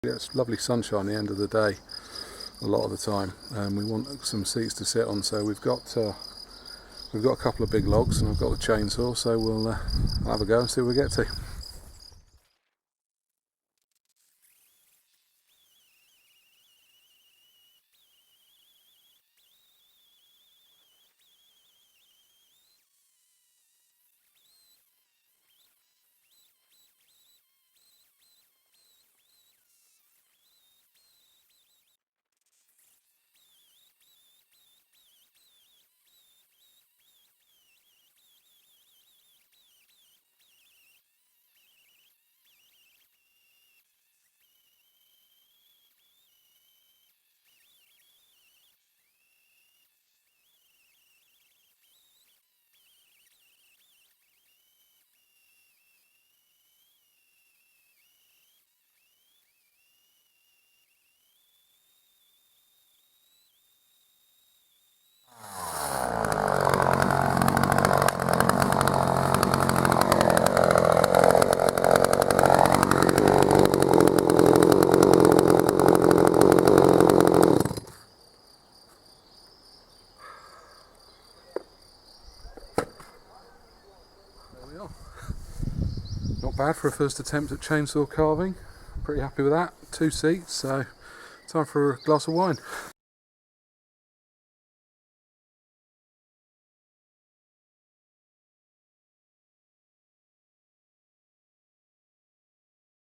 Yeah, it's lovely sunshine at the end of the day a lot of the time, and we want some seats to sit on, so we've got a couple of big logs and I've got the chainsaw, so we'll have a go and see where we get to. There we are. Not bad for a first attempt at chainsaw carving. Pretty happy with that. 2 seats, so time for a glass of wine.